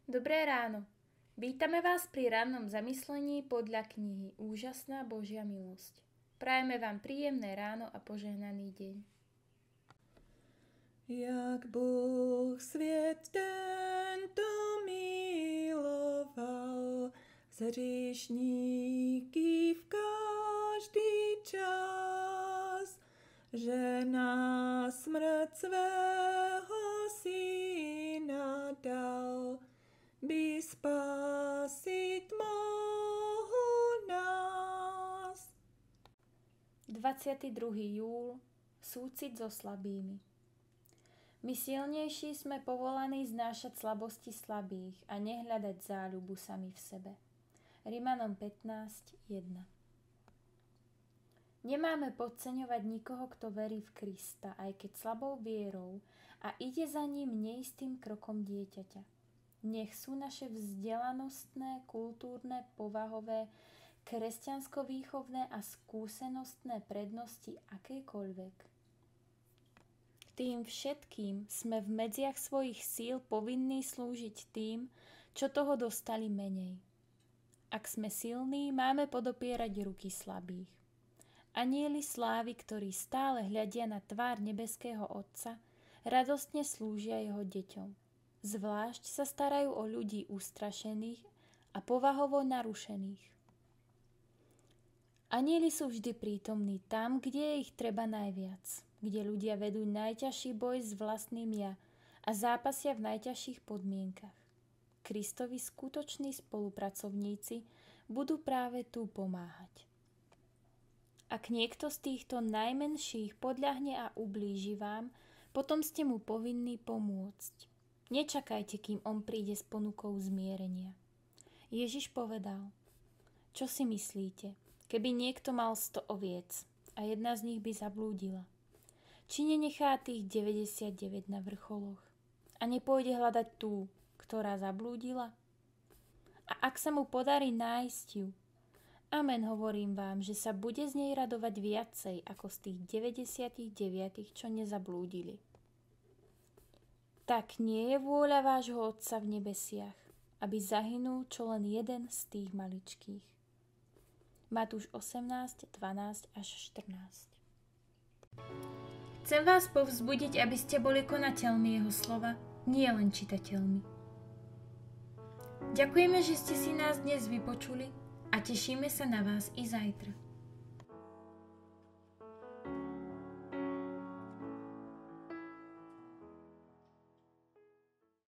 Dobré ráno. Vítame vás pri rannom zamyslení podľa knihy Úžasná Božia milosť. Prajeme vám príjemné ráno a požehnaný deň. Jak Bůh svět tento miloval, z hříšníky v každý čas, že na smrt svého syna dal, by spasit mohl nás. 22. júl. Súcit so slabými. My silnejší sme povolaní znášať slabosti slabých a nehľadať záľubu sami v sebe. Rimanom 15.1. Nemáme podceňovať nikoho, kto verí v Krista, aj keď slabou vierou a ide za ním neistým krokom dieťaťa. Nech sú naše vzdelanostné, kultúrne, povahové, kresťansko-výchovné a skúsenostné prednosti akékoľvek. Tým všetkým sme v medziach svojich síl povinní slúžiť tým, čo toho dostali menej. Ak sme silní, máme podopierať ruky slabých. Anjeli slávy, ktorí stále hľadia na tvár nebeského Otca, radostne slúžia jeho deťom. Zvlášť sa starajú o ľudí ustrašených a povahovo narušených. Anjeli sú vždy prítomní tam, kde je ich treba najviac, kde ľudia vedú najťažší boj s vlastným ja a zápasia v najťažších podmienkach. Kristovi skutoční spolupracovníci budú práve tu pomáhať. Ak niekto z týchto najmenších podľahne a ublíži vám, potom ste mu povinní pomôcť. Nečakajte, kým on príde s ponukou zmierenia. Ježiš povedal: Čo si myslíte, keby niekto mal 100 oviec a jedna z nich by zablúdila? Či nenechá tých 99 na vrcholoch a nepôjde hľadať tú, ktorá zablúdila? A ak sa mu podarí nájsť ju, amen, hovorím vám, že sa bude z nej radovať viacej ako z tých 99, čo nezablúdili. Tak nie je vôľa vášho Otca v nebesiach, aby zahynul čo len jeden z tých maličkých. Matúš 18, 12 až 14. Chcem vás povzbudiť, aby ste boli konateľmi jeho slova, nie len čitateľmi. Ďakujeme, že ste si nás dnes vypočuli a tešíme sa na vás i zajtra.